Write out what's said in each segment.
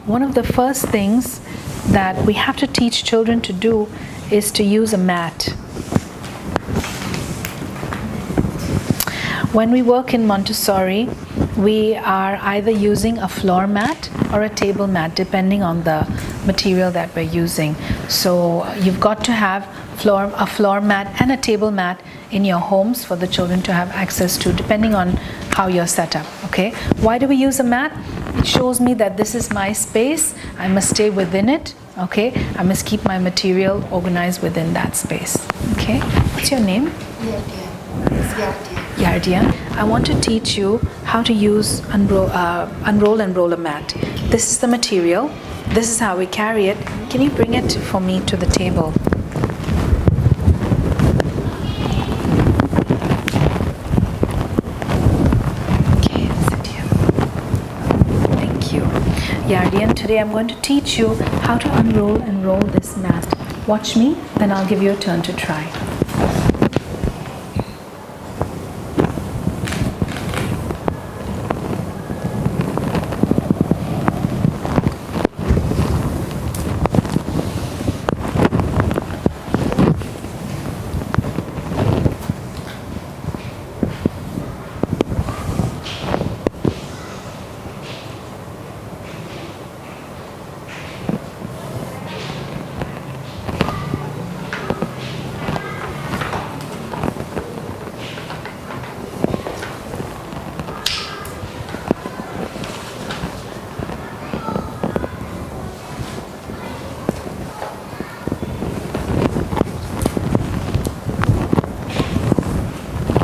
one of the first things that we have to teach children to do is to use a mat. When we work in Montessori, we are either using a floor mat or a table mat, depending on the material that we're using. So you've got to have a floor mat and a table mat in your homes for the children to have access to, depending on how you're set up. Okay? Why do we use a mat? It shows me that this is my space. I must stay within it. Okay? I must keep my material organized within that space. Okay? What's your name? Yardia. I want to teach you how to use unroll and roll a mat. This is the material. This is how we carry it. Can you bring it for me to the table? Okay, sit here. Thank you. Yardia, today I'm going to teach you how to unroll and roll this mat. Watch me, then I'll give you a turn to try.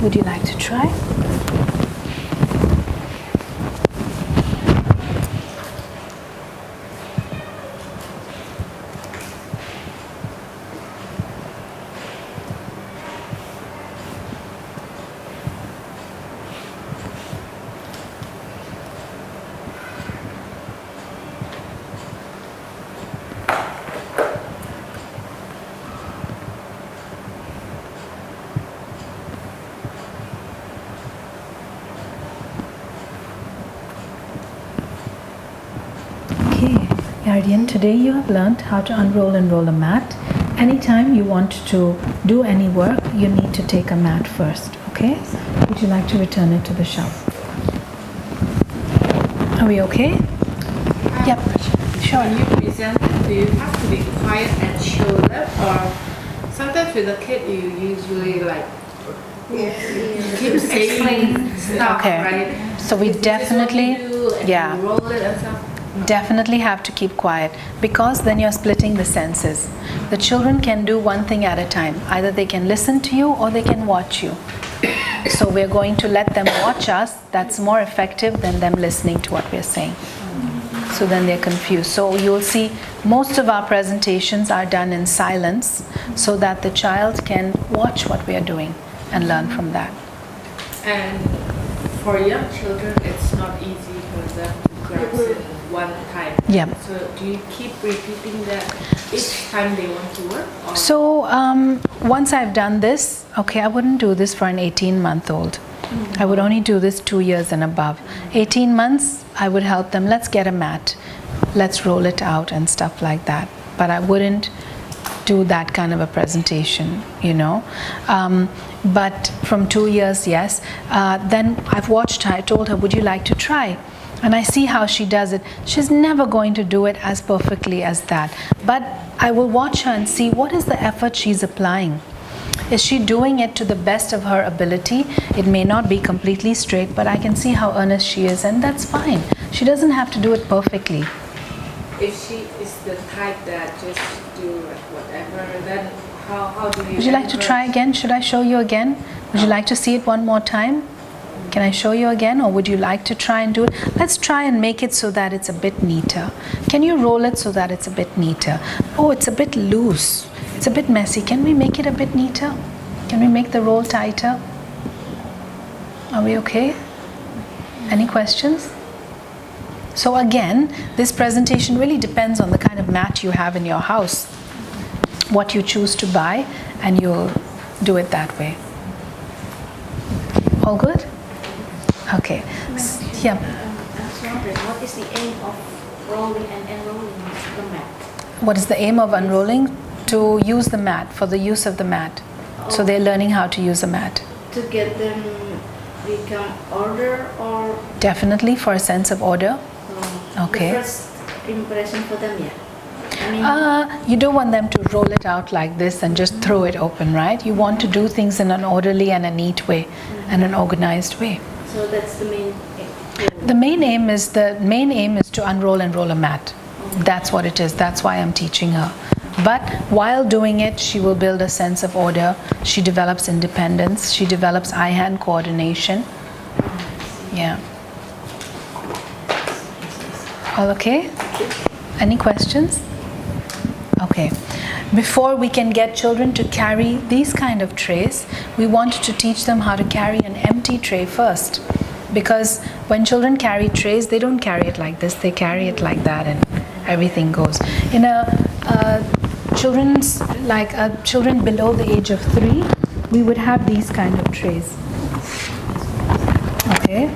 Would you like to try? Guardian, today you have learned how to unroll and roll a mat. Anytime you want to do any work, you need to take a mat first, okay? Would you like to return it to the shelf? Are we okay? Yep, sure. When you present, do you have to be quiet and show them, or sometimes with a kid you usually like keep saying stuff, Okay. right? So we definitely, yeah, roll it and stuff. Definitely have to keep quiet, because then you're splitting the senses. The children can do one thing at a time. Either they can listen to you or they can watch you. So we're going to let them watch us. That's more effective than them listening to what we're saying. So then they're confused. So you'll see most of our presentations are done in silence so that the child can watch what we are doing and learn from that. And for young children, it's not easy for them to grasp it one time. Yeah. So do you keep repeating that each time they want to work? Or? So once I've done this, okay, I wouldn't do this for an 18-month-old. I would only do this 2 years and above. 18 months, I would help them. Let's get a mat. Let's roll it out and stuff like that. But I wouldn't do that kind of a presentation, you know. But from 2 years, yes. Then I've watched her. I told her, would you like to try? And I see how she does it. She's never going to do it as perfectly as that. But I will watch her and see what is the effort she's applying. Is she doing it to the best of her ability? It may not be completely straight, but I can see how earnest she is, and that's fine. She doesn't have to do it perfectly. If she is the type that just do like whatever, then how do you... Would you like to try again? Should I show you again? Would you like to see it one more time? Can I show you again, or would you like to try and do it? Let's try and make it so that it's a bit neater. Can you roll it so that it's a bit neater? Oh, it's a bit loose. It's a bit messy. Can we make it a bit neater? Can we make the roll tighter? Are we okay? Any questions? So again, this presentation really depends on the kind of mat you have in your house, what you choose to buy, and you'll do it that way. All good? Okay. Yeah. I was wondering, what is the aim of rolling and enrolling the mat? What is the aim of unrolling? To use the mat, for the use of the mat. So they're learning how to use a mat. To get them become order or? Definitely for a sense of order. Okay. The first impression for them, yeah. I mean, You don't want them to roll it out like this and just throw it open, right? You want to do things in an orderly and a neat way and an organized way. so that's the main aim. The main aim is to unroll and roll a mat. That's what it is. That's why I'm teaching her. But while doing it, she will build a sense of order. She develops independence. She develops eye-hand coordination. Yeah. All okay? Any questions? Okay. Before we can get children to carry these kind of trays, we want to teach them how to carry an empty tray first. Because when children carry trays, they don't carry it like this. They carry it like that, and everything goes. In children below the age of 3, we would have these kind of trays. Okay.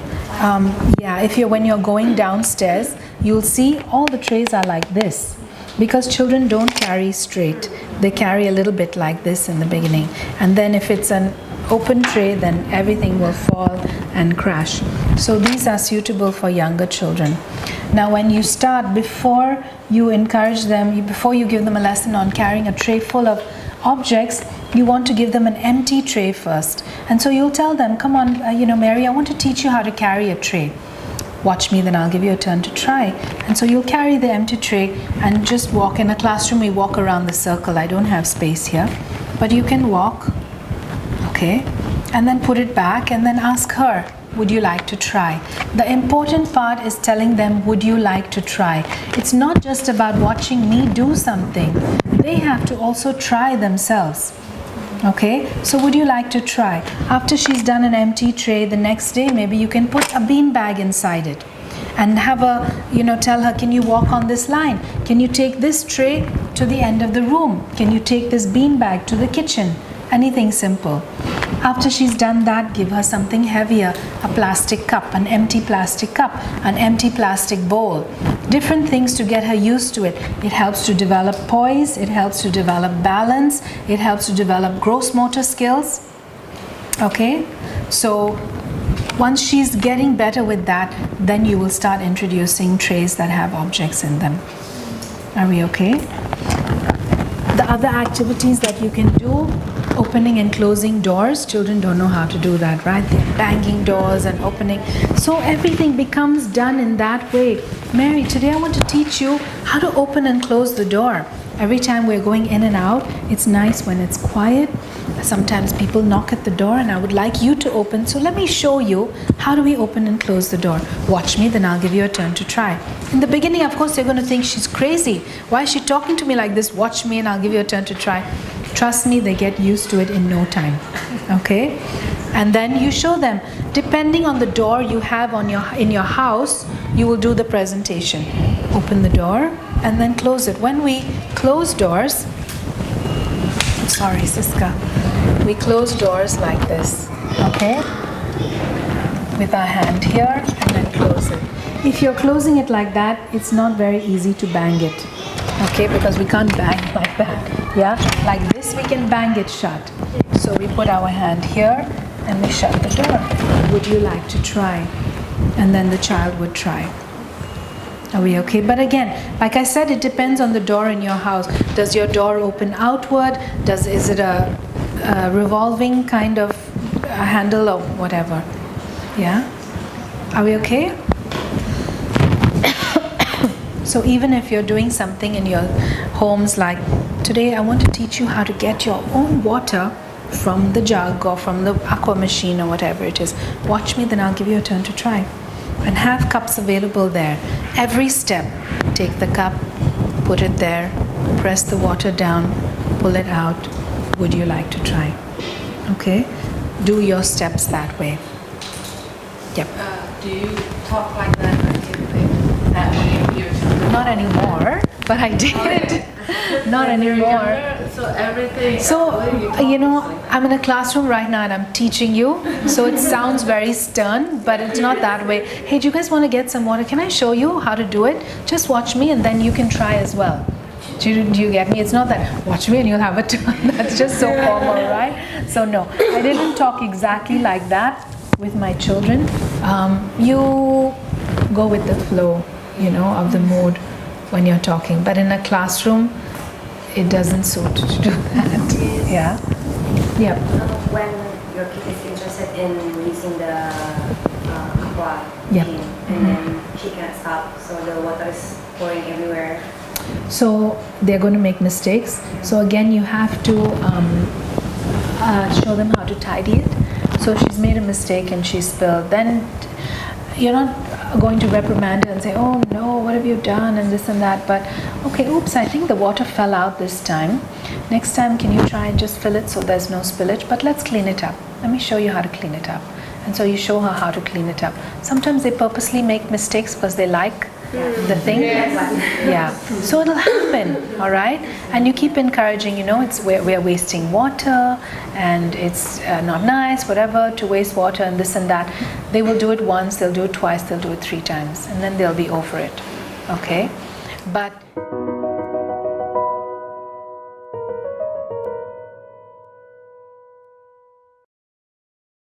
When you're going downstairs, you'll see all the trays are like this. Because children don't carry straight, they carry a little bit like this in the beginning, and then if it's an open tray, then everything will fall and crash. So these are suitable for younger children. Now when you start, before you encourage them, before you give them a lesson on carrying a tray full of objects, you want to give them an empty tray first. And so you'll tell them, come on, Mary, I want to teach you how to carry a tray. Watch me, then I'll give you a turn to try. And so you'll carry the empty tray and just walk. In a classroom, we walk around the circle. I don't have space here, but you can walk, okay? And then put it back and then ask her, would you like to try? The important part is telling them, would you like to try? It's not just about watching me do something. They have to also try themselves. Okay, so would you like to try? After she's done an empty tray, the next day maybe you can put a bean bag inside it and have tell her, can you walk on this line? Can you take this tray to the end of the room? Can you take this bean bag to the kitchen? Anything simple. After she's done that, give her something heavier, a plastic cup, an empty plastic cup, an empty plastic bowl. Different things to get her used to it. It helps to develop poise, it helps to develop balance, it helps to develop gross motor skills. Okay? So once she's getting better with that, then you will start introducing trays that have objects in them. Are we okay? The other activities that you can do, opening and closing doors. Children don't know how to do that, right? They're banging doors and opening. So everything becomes done in that way. Mary, today I want to teach you how to open and close the door. Every time we're going in and out, it's nice when it's quiet. Sometimes people knock at the door and I would like you to open. So let me show you how do we open and close the door. Watch me, then I'll give you a turn to try. In the beginning, of course, they're going to think she's crazy. Why is she talking to me like this? Watch me and I'll give you a turn to try. Trust me, they get used to it in no time. Okay? And then you show them. Depending on the door you have in your house, you will do the presentation. Open the door and then close it. When we close doors, sorry, Siska, we close doors like this, okay? With our hand here and then close it. If you're closing it like that, it's not very easy to bang it, okay? Because we can't bang like that, yeah? Like this, we can bang it shut. So we put our hand here and we shut the door. Would you like to try? And then the child would try. Are we okay? But again, like I said, it depends on the door in your house. Does your door open outward? Is it a revolving kind of handle or whatever? Yeah? Are we okay? So even if you're doing something in your homes, like today I want to teach you how to get your own water from the jug or from the aqua machine or whatever it is. Watch me, then I'll give you a turn to try. And have cups available there. Every step, take the cup, put it there, press the water down, pull it out. Would you like to try? Okay? Do your steps that way. Yep. Do you talk like that when you're children? Not anymore, but I did. Not anymore. So everything. So, you know, I'm in a classroom right now and I'm teaching you. So it sounds very stern, but it's not that way. Hey, do you guys want to get some water? Can I show you how to do it? Just watch me and then you can try as well. Do you get me? It's not that watch me and you'll have a turn. That's just so formal, right? So no, I didn't talk exactly like that with my children. You go with the flow, you know, of the mood when you're talking. But in a classroom, it doesn't suit to do that. Yeah. Yeah. When your kid is interested in using the aqua Yep. machine, and then she can't stop, so the water is pouring everywhere. So they're going to make mistakes. So again, you have to show them how to tidy it. So if she's made a mistake and she spilled, then you're not going to reprimand her and say, oh no, what have you done, and this and that. But okay, oops, I think the water fell out this time. Next time, can you try and just fill it so there's no spillage? But let's clean it up. Let me show you how to clean it up. And so you show her how to clean it up. Sometimes they purposely make mistakes because they like the thing. Yeah. So it'll happen, all right? And you keep encouraging, you know, we're wasting water and it's not nice, whatever, to waste water and this and that. They will do it once, they'll do it twice, they'll do it 3 times, and then they'll be over it, okay? But